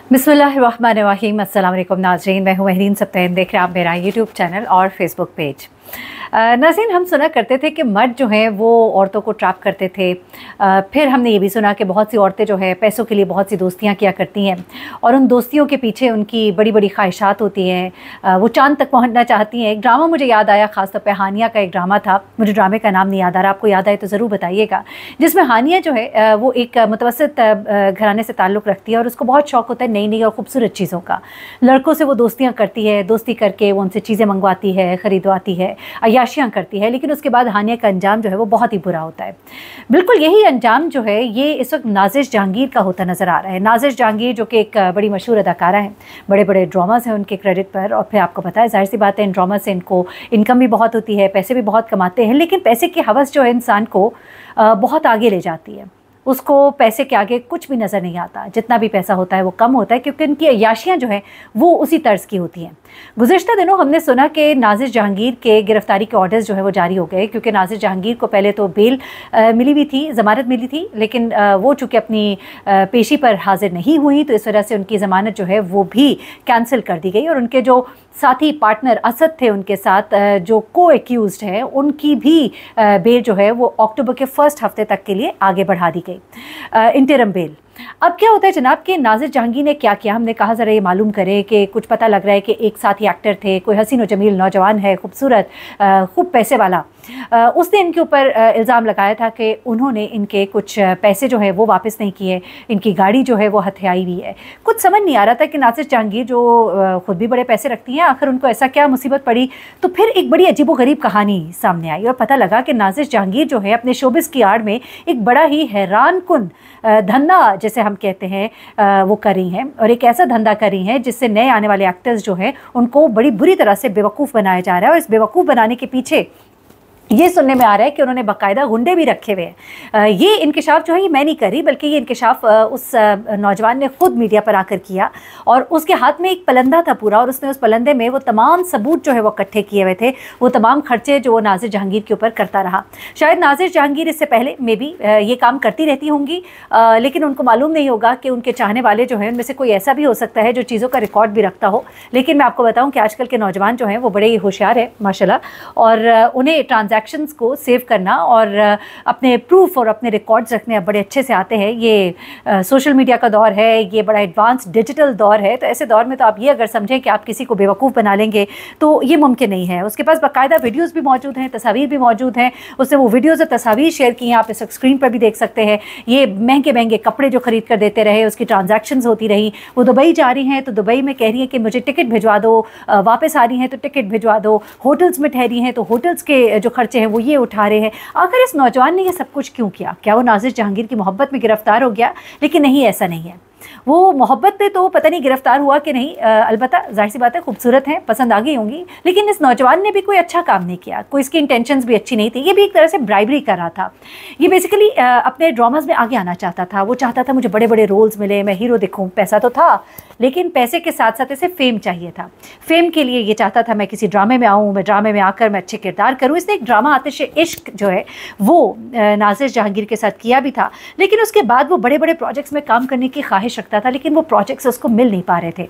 बिस्मिल्लाहिर्रहमानिर्रहीम। अस्सलाम वालेकुम नाज़रीन, मैं हूँ महरीन सप्ताह, देख रहे हैं आप मेरा यूट्यूब चैनल और फेसबुक पेज। नाज़रीन, हम सुना करते थे कि मर्द जो हैं वो औरतों को ट्रैप करते थे। फिर हमने ये भी सुना कि बहुत सी औरतें जो है पैसों के लिए बहुत सी दोस्तियाँ किया करती हैं और उन दोस्तियों के पीछे उनकी बड़ी बड़ी ख्वाहिशात होती हैं। वो चांद तक पहुँचना चाहती हैं। एक ड्रामा मुझे याद आया, ख़ासतौर पर हानिया का एक ड्रामा था, मुझे ड्रामे का नाम नहीं याद आ रहा, आपको याद आए तो ज़रूर बताइएगा, जिसमें हानिया जो है वो एक मुतवस्सित घराने से ताल्लुक़ रखती है और उसको बहुत शौक़ होता है नई नई और ख़ूबसूरत चीज़ों का। लड़कों से वो दोस्तियाँ करती है, दोस्ती करके वो उनसे चीज़ें मंगवाती है, ख़रीदवाती है, अय्याशियाँ करती है, लेकिन उसके बाद हानिया का अंजाम जो है वो बहुत ही बुरा होता है। बिल्कुल यही अंजाम जो है ये इस वक्त नाज़िश जहांगीर का होता नज़र आ रहा है। नाज़िश जहांगीर जो कि एक बड़ी मशहूर अदाकारा हैं, बड़े बड़े ड्रामास हैं उनके क्रेडिट पर, और फिर आपको पता है ज़ाहिर सी बात है इन ड्रामा से इनको इनकम भी बहुत होती है, पैसे भी बहुत कमाते हैं, लेकिन पैसे की हवस जो है इंसान को बहुत आगे ले जाती है। उसको पैसे के आगे कुछ भी नज़र नहीं आता, जितना भी पैसा होता है वो कम होता है, क्योंकि उनकी अय्याशियाँ जो हैं वो उसी तर्ज़ की होती हैं। गुज़िश्ता दिनों हमने सुना कि नाज़िश जहांगीर के गिरफ़्तारी के ऑर्डर्स जो है वो जारी हो गए, क्योंकि नाज़िश जहांगीर को पहले तो बेल मिली हुई थी, ज़मानत मिली थी, लेकिन वो चूँकि अपनी पेशी पर हाज़िर नहीं हुई तो इस वजह से उनकी ज़मानत जो है वो भी कैंसिल कर दी गई और उनके जो साथी पार्टनर असद थे उनके साथ जो को एक्यूज़्ड हैं उनकी भी बेल जो है वो अक्टूबर के फर्स्ट हफ्ते तक के लिए आगे बढ़ा दी गई, इंटरम बेल। अब क्या होता है जनाब कि नाज़िश जहांगीर ने क्या किया, हमने कहा ज़रा ये मालूम करें कि कुछ पता लग रहा है कि एक साथी एक्टर थे, कोई हसीन व जमील नौजवान है, खूबसूरत, खूब पैसे वाला, उसने इनके ऊपर इल्ज़ाम लगाया था कि उन्होंने इनके कुछ पैसे जो है वो वापस नहीं किए, इनकी गाड़ी जो है वो हथियाई हुई है। कुछ समझ नहीं आ रहा था कि नाज़िश जहांगीर जो ख़ुद भी बड़े पैसे रखती हैं, आखिर उनको ऐसा क्या मुसीबत पड़ी। तो फिर एक बड़ी अजीबोगरीब कहानी सामने आई और पता लगा कि नाज़िश जहांगीर जो है अपने शोबिस की आड़ में एक बड़ा ही हैरान कुन धंधा जैसे हम कहते हैं वो कर रही हैं, और एक ऐसा धंधा कर रही हैं जिससे नए आने वाले एक्टर्स जो हैं उनको बड़ी बुरी तरह से बेवकूफ़ बनाया जा रहा है। और इस बेवकूफ़ बनाने के पीछे ये सुनने में आ रहा है कि उन्होंने बाकायदा गुंडे भी रखे हुए हैं। ये इंकशाफ जो है ये मैं नहीं कर रही, बल्कि ये इंकशाफ उस नौजवान ने खुद मीडिया पर आकर किया, और उसके हाथ में एक पलंदा था पूरा, और उसने उस पलंदे में वो तमाम सबूत जो है वो इकट्ठे किए हुए थे, वो तमाम खर्चे जो वो नाज़िश जहांगीर के ऊपर करता रहा। शायद नाज़िश जहांगीर इससे पहले में भी ये काम करती रहती होंगी, लेकिन उनको मालूम नहीं होगा कि उनके चाहने वाले जो हैं उनमें से कोई ऐसा भी हो सकता है जो चीज़ों का रिकॉर्ड भी रखता हो। लेकिन मैं आपको बताऊँ कि आजकल के नौजवान जो हैं वो बड़े ही होशियार हैं माशाल्लाह, और उन्हें ट्रांजैक्शंस को सेव करना और अपने प्रूफ और अपने रिकॉर्ड्स रखने बड़े अच्छे से आते हैं। ये सोशल मीडिया का दौर है, ये बड़ा एडवांस डिजिटल दौर है, तो ऐसे दौर में तो आप ये अगर समझें कि आप किसी को बेवकूफ़ बना लेंगे तो ये मुमकिन नहीं है। उसके पास बाकायदा वीडियोज़ भी मौजूद हैं, तस्वीर भी मौजूद हैं, उसने वो वीडियोज़ और तस्वीर शेयर की हैं, आप इस स्क्रीन पर भी देख सकते हैं। ये महंगे महंगे कपड़े जो ख़रीद कर देते रहे, उसकी ट्रांजैक्शंस होती रही। वो दुबई जा रही हैं तो दुबई में कह रही हैं कि मुझे टिकट भिजवा दो, वापस आ रही हैं तो टिकट भिजवा दो, होटल्स में ठहरी हैं तो होटल्स के जो खर्चे हैं वो ये उठा रहे हैं। आखिर इस नौजवान ने ये सब कुछ क्यों किया? क्या वो नाज़िश जहांगीर की मोहब्बत में गिरफ्तार हो गया? लेकिन नहीं, ऐसा नहीं है। वो मोहब्बत पे तो पता नहीं गिरफ्तार हुआ कि नहीं, अलबत्ता जाहिर सी बात है खूबसूरत है, पसंद आ गई होंगी, लेकिन इस नौजवान ने भी कोई अच्छा काम नहीं किया, कोई इसकी इंटेंशंस भी अच्छी नहीं थी। ये भी एक तरह से ब्राइबरी कर रहा था। ये बेसिकली अपने ड्रामाज में आगे आना चाहता था। वो चाहता था मुझे बड़े बड़े रोल्स मिले, मैं हीरो दिखूँ। पैसा तो था, लेकिन पैसे के साथ साथ इसे फेम चाहिए था। फेम के लिए ये चाहता था मैं किसी ड्रामे में आऊँ, मैं ड्रामे में आकर मैं अच्छे किरदार करूँ। इसने एक ड्रामा आतिश इश्क जो है वो नाज़िश जहांगीर के साथ किया भी था, लेकिन उसके बाद वो बड़े बड़े प्रोजेक्ट्स में काम करने की ख्वाहिश रखता था, लेकिन वो प्रोजेक्ट्स उसको मिल नहीं पा रहे थे।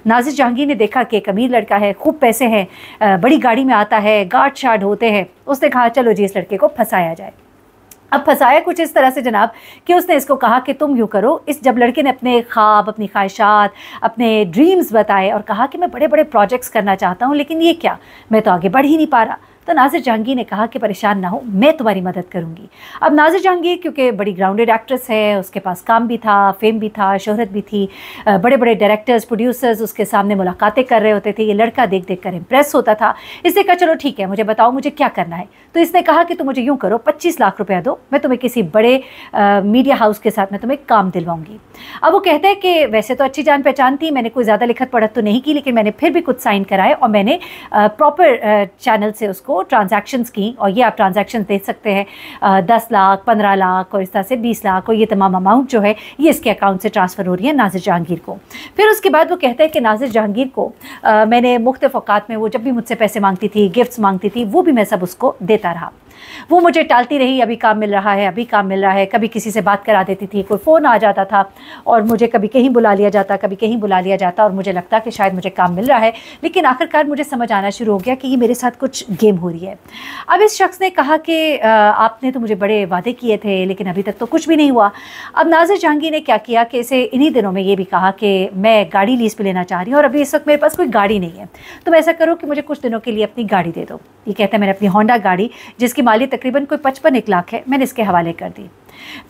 नाज़िश जहांगीर ने देखा कि एक अमीर लड़का है, खूब पैसे हैं, बड़ी गाड़ी में आता है, गार्ड शार्ड होते हैं। उसने कहा चलो जी इस लड़के को फंसाया जाए। अब फंसाया कुछ इस तरह से जनाब कि उसने इसको कहा कि तुम यूँ करो। इस जब लड़के ने अपने ख्वाब, अपनी ख्वाहिशात, अपने ड्रीम्स बताए और कहा कि मैं बड़े बड़े प्रोजेक्ट्स करना चाहता हूँ, लेकिन ये क्या, मैं तो आगे बढ़ ही नहीं पा रहा, तो नाज़िश जहांगीर ने कहा कि परेशान ना हो, मैं तुम्हारी मदद करूंगी। अब नाज़िश जहांगीर क्योंकि बड़ी ग्राउंडेड एक्ट्रेस है, उसके पास काम भी था, फेम भी था, शोहरत भी थी, बड़े बड़े डायरेक्टर्स, प्रोड्यूसर्स उसके सामने मुलाकातें कर रहे होते थे। ये लड़का देख देख कर इम्प्रेस होता था। इसने कहा चलो ठीक है, मुझे बताओ मुझे क्या करना है। तो इसने कहा कि तुम मुझे यूँ करो, 25 लाख रुपया दो, मैं तुम्हें किसी बड़े मीडिया हाउस के साथ मैं तुम्हें काम दिलवाऊंगी। अब वो कहते हैं कि वैसे तो अच्छी जान पहचान थी, मैंने कोई ज़्यादा लिखत पढ़त तो नहीं की, लेकिन मैंने फिर भी कुछ साइन कराए और मैंने प्रॉपर चैनल से उसको ट्रांजैक्शंस की। और ये आप ट्रांजैक्शंस देख सकते हैं, 10 लाख, 15 लाख और इस तरह से 20 लाख, और ये तमाम अमाउंट जो है ये इसके अकाउंट से ट्रांसफ़र हो रही है नाज़िश जहांगीर को। फिर उसके बाद वो कहते हैं कि नाज़िश जहांगीर को मैंने मुख्तलिफ़ औक़ात में वो जब भी मुझसे पैसे मांगती थी, गिफ्ट्स मांगती थी, वो भी मैं सब उसको देता रहा। वो मुझे टालती रही, अभी काम मिल रहा है, अभी काम मिल रहा है। कभी किसी से बात करा देती थी, कोई फ़ोन आ जाता था और मुझे कभी कहीं बुला लिया जाता, कभी कहीं बुला लिया जाता और मुझे लगता कि शायद मुझे काम मिल रहा है। लेकिन आखिरकार मुझे समझ आना शुरू हो गया कि ये मेरे साथ कुछ गेम हो रही है। अब इस शख्स ने कहा कि आपने तो मुझे बड़े वादे किए थे लेकिन अभी तक तो कुछ भी नहीं हुआ। अब नाज़िर जहांगीर ने क्या किया कि इसे इन्हीं दिनों में ये भी कहा कि मैं गाड़ी लीज़ पे लेना चाह रही हूँ और अभी इस वक्त मेरे पास कोई गाड़ी नहीं है, तो ऐसा करो कि मुझे कुछ दिनों के लिए अपनी गाड़ी दे दो। ये कहता है मैंने अपनी होंडा गाड़ी, जिसकी मालियत तकरीबन कोई 55 लाख है, मैंने इसके हवाले कर दी।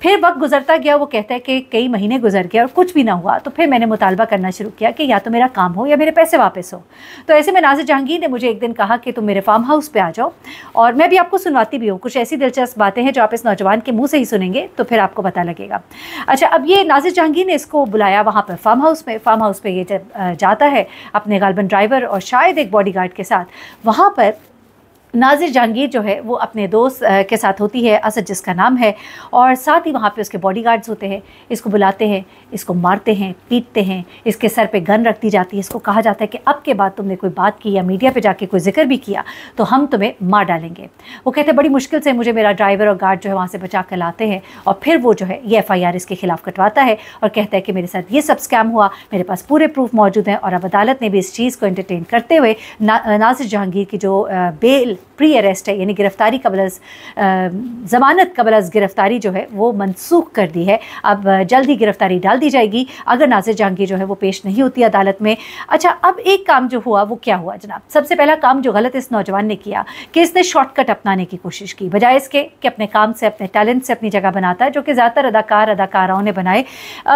फिर वक्त गुजरता गया, वो कहता है कि कई महीने गुजर गए और कुछ भी ना हुआ। तो फिर मैंने मुतालबा करना शुरू किया कि या तो मेरा काम हो या मेरे पैसे वापस हो। तो ऐसे में नाज़िर जहांगीर ने मुझे एक दिन कहा कि तुम मेरे फार्म हाउस पे आ जाओ और मैं भी आपको सुनवाती भी हूँ। कुछ ऐसी दिलचस्प बातें हैं जो आप इस नौजवान के मुँह से ही सुनेंगे तो फिर आपको पता लगेगा। अच्छा, अब ये नाज़िर जहांगीर ने इसको बुलाया वहाँ पर फार्म हाउस में। फार्म हाउस पे ये जब जाता है अपने गालबन ड्राइवर और शायद एक बॉडीगार्ड के साथ, वहाँ पर नाज़िर जहांगीर जो है वो अपने दोस्त के साथ होती है, असद जिसका नाम है, और साथ ही वहाँ पे उसके बॉडीगार्ड्स होते हैं। इसको बुलाते हैं, इसको मारते हैं, पीटते हैं, इसके सर पे गन रख दी जाती है। इसको कहा जाता है कि अब के बाद तुमने कोई बात की या मीडिया पे जाके कोई जिक्र भी किया तो हम तुम्हें मार डालेंगे। वो कहते हैं बड़ी मुश्किल से मुझे मेरा ड्राइवर और गार्ड जो है वहाँ से बचा कर लाते हैं और फिर वो जो है ये FIR इसके खिलाफ़ कटवाता है और कहता है कि मेरे साथ ये सब स्कैम हुआ, मेरे पास पूरे प्रूफ मौजूद हैं। और अब अदालत ने भी इस चीज़ को एंटरटेन करते हुए नाज़िर जहांगीर की जो बेल प्री अरेस्ट है, यानी गिरफ्तारी कबलस ज़मानत कबलस गिरफ्तारी जो है वो मनसूख कर दी है। अब जल्द ही गिरफ्तारी डाल दी जाएगी अगर नाज़िर जहांगीर जो है वो पेश नहीं होती अदालत में। अच्छा, अब एक काम जो हुआ वो क्या हुआ जनाब? सबसे पहला काम जो गलत इस नौजवान ने किया कि इसने शॉर्टकट अपनाने की कोशिश की, बजाय इसके कि अपने काम से, अपने टैलेंट से अपनी जगह बनाता है, जो कि ज़्यादातर अदाकाराओं ने बनाए।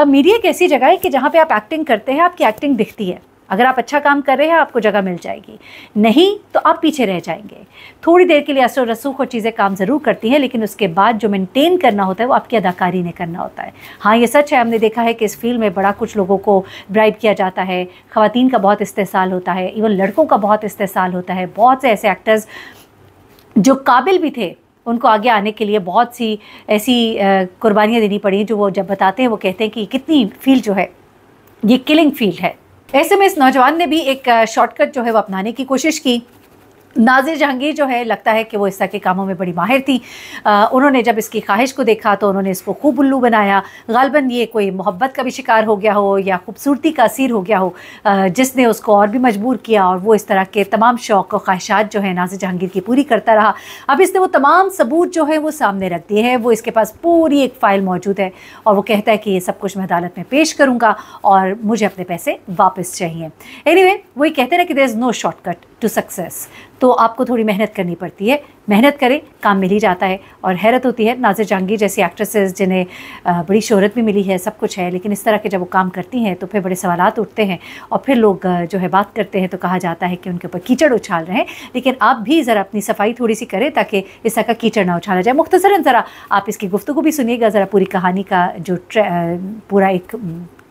मीडिया एक ऐसी जगह है कि जहाँ पर आप एक्टिंग करते हैं, आपकी एक्टिंग दिखती है। अगर आप अच्छा काम कर रहे हैं आपको जगह मिल जाएगी, नहीं तो आप पीछे रह जाएंगे। थोड़ी देर के लिए असर रसूख और चीज़ें काम ज़रूर करती हैं, लेकिन उसके बाद जो मेंटेन करना होता है वो आपकी अदाकारी ने करना होता है। हाँ, ये सच है, हमने देखा है कि इस फील्ड में बड़ा कुछ लोगों को ब्राइब किया जाता है, ख़वातीन का बहुत इस्तेसाल होता है, इवन लड़कों का बहुत इस्तेसाल होता है। बहुत से ऐसे एक्टर्स जो काबिल भी थे, उनको आगे आने के लिए बहुत सी ऐसी कुर्बानियाँ देनी पड़ी, जो वो जब बताते हैं वो कहते हैं कि कितनी फील्ड जो है ये किलिंग फील्ड है। ऐसे में इस नौजवान ने भी एक शॉर्टकट जो है वो अपनाने की कोशिश की। नाज़िर जहांगीर जो है लगता है कि वो इस तरह के कामों में बड़ी माहिर थी। उन्होंने जब इसकी ख्वाहिश को देखा तो उन्होंने इसको खूब उल्लू बनाया। गालबन ये कोई मोहब्बत का भी शिकार हो गया हो या खूबसूरती का असीर हो गया हो, जिसने उसको और भी मजबूर किया और वो इस तरह के तमाम शौक़ और ख्वाहिशात जो है नाज़िर जहांगीर की पूरी करता रहा। अब इसने वो तमाम सबूत जो है वो सामने रख दिए हैं। वो इसके पास पूरी एक फ़ाइल मौजूद है और वो कहता है कि ये सब कुछ मैं अदालत में पेश करूँगा और मुझे अपने पैसे वापस चाहिए। एनीवे, वही कहते हैं कि there is no shortcut to success. तो आपको थोड़ी मेहनत करनी पड़ती है, मेहनत करें, काम मिल ही जाता है। और हैरत होती है, नाज़िर जहांगीर जैसी एक्ट्रेसेस जिन्हें बड़ी शोहरत भी मिली है, सब कुछ है, लेकिन इस तरह के जब वो काम करती हैं तो फिर बड़े सवालात उठते हैं और फिर लोग जो है बात करते हैं तो कहा जाता है कि उनके ऊपर कीचड़ उछाल रहे हैं। लेकिन आप भी ज़रा अपनी सफाई थोड़ी सी करें ताकि इस तरह का कीचड़ ना उछाला जाए। मुख्तसरन ज़रा आप इसकी गुफ्तगू भी सुनिएगा, ज़रा पूरी कहानी का जो पूरा एक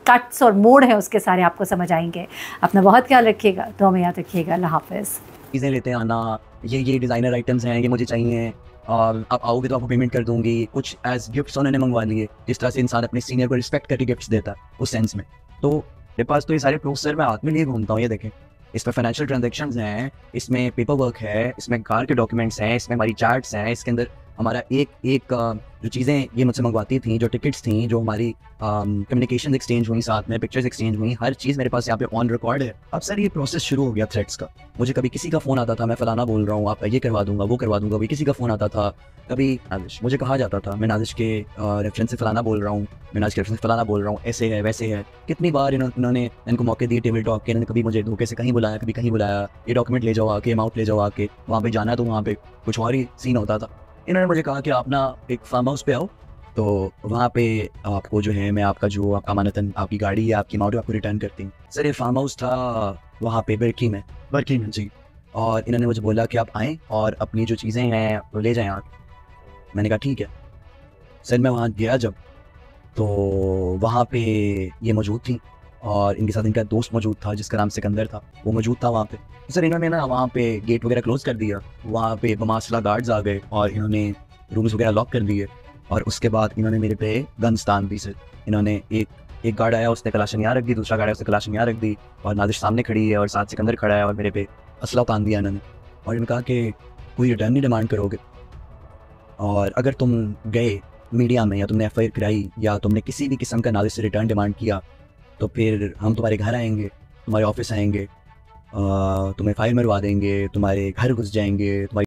कट्स और मोड़ है उसके सारे आपको समझ आएंगे। अपना बहुत ख्याल रखिएगा, दुआ में याद रखिएगा। अल्लाह हाफ़िज़। चीज़ें लेते हैं आना, ये डिज़ाइनर आइटम्स हैं, ये मुझे चाहिए और आप आओगे तो आपको पेमेंट कर दूंगी। कुछ एज गिफ्ट्स उन्होंने मंगवा लिए, जिस तरह से इंसान अपने सीनियर को रिस्पेक्ट करके गिफ्ट्स देता है उस सेंस में। तो मेरे पास तो ये सारे प्रूफ सर मैं हाथ में लिए घूमता हूँ। ये देखें, इसमें फाइनेंशियल ट्रांजेक्शंस हैं, इसमें पेपर वर्क है, इसमें कार के डॉक्यूमेंट्स हैं, इसमें हमारी चार्ट्स हैं, इसके अंदर हमारा एक जो चीज़ें ये मुझसे मंगवाती थी, जो टिकट्स थी, जो हमारी कम्युनिकेशन एक्सचेंज हुई, साथ में पिक्चर्स एक्सचेंज हुई, हर चीज़ मेरे पास यहाँ पे ऑन रिकॉर्ड है। अब सर ये प्रोसेस शुरू हो गया थ्रेड्स का। मुझे कभी किसी का फ़ोन आता था, मैं फ़लाना बोल रहा हूँ, आप ये करवा दूंगा, वो करवा दूंगा। कभी किसी का फ़ोन आता था, कभी नाज़िश, मुझे कहा जाता था मैं नाज़िश के रेफरेंस से फ़लाना बोल रहा हूँ, मैं नाज़िश के रेफरेंस से फ़लाना बोल रहा हूँ, ऐसे है वैसे है। कितनी बार इन्होंने इनको मौके दिए टेबल टॉक के, इन्होंने कभी मुझे धोखे से कहीं बुलाया, कभी कहीं बुलाया, ये डॉक्यूमेंट ले जाओ आके, अमाउंट ले जाओ आके, वहाँ पे जाना है तो वहाँ पे कुछ और ही सीन होता था। इन्होंने मुझे कहा कि आप ना एक फार्म हाउस पे आओ, तो वहाँ पे आपको जो है मैं आपका जो आपका अमानतन आपकी गाड़ी या आपकी अमाउंट आपको रिटर्न करती हूँ। सर ये फार्म हाउस था वहाँ पे बर्की में जी। और इन्होंने मुझे बोला कि आप आएँ और अपनी जो चीज़ें हैं वो ले जाएँ आप। मैंने कहा ठीक है सर। मैं वहाँ गया जब, तो वहाँ पे ये मौजूद थी और इनके साथ इनका दोस्त मौजूद था जिसका नाम सिकंदर था, वो मौजूद था वहाँ पे। सर इन्होंने ना वहाँ पे गेट वगैरह क्लोज़ कर दिया, वहाँ पे बमासला गार्ड्स आ गए और इन्होंने रूम्स वगैरह लॉक कर दिए और उसके बाद इन्होंने मेरे पे गन्स तान दी। सर इन्होंने एक गार्ड आया, उसने कलाशन यहाँ रख दी, दूसरा गार्ड आया, उसने कलाशन यहाँ रख दी और नाज़िश सामने खड़ी है और साथ सिकंदर खड़ा है और मेरे पे असला तान दिया इन्होंने। और इन्होंने कहा कि कोई रिटर्न नहीं डिमांड करोगे? और अगर तुम गए मीडिया में या तुमने एफ कराई या तुमने किसी भी किस्म का नालिश से रिटर्न डिमांड किया, तो फिर हम तुम्हारे घर आएंगे, तुम्हारे ऑफिस आएंगे, तुम्हें फाइल मरवा देंगे, तुम्हारे घर घुस जाएंगे, तुम्हारी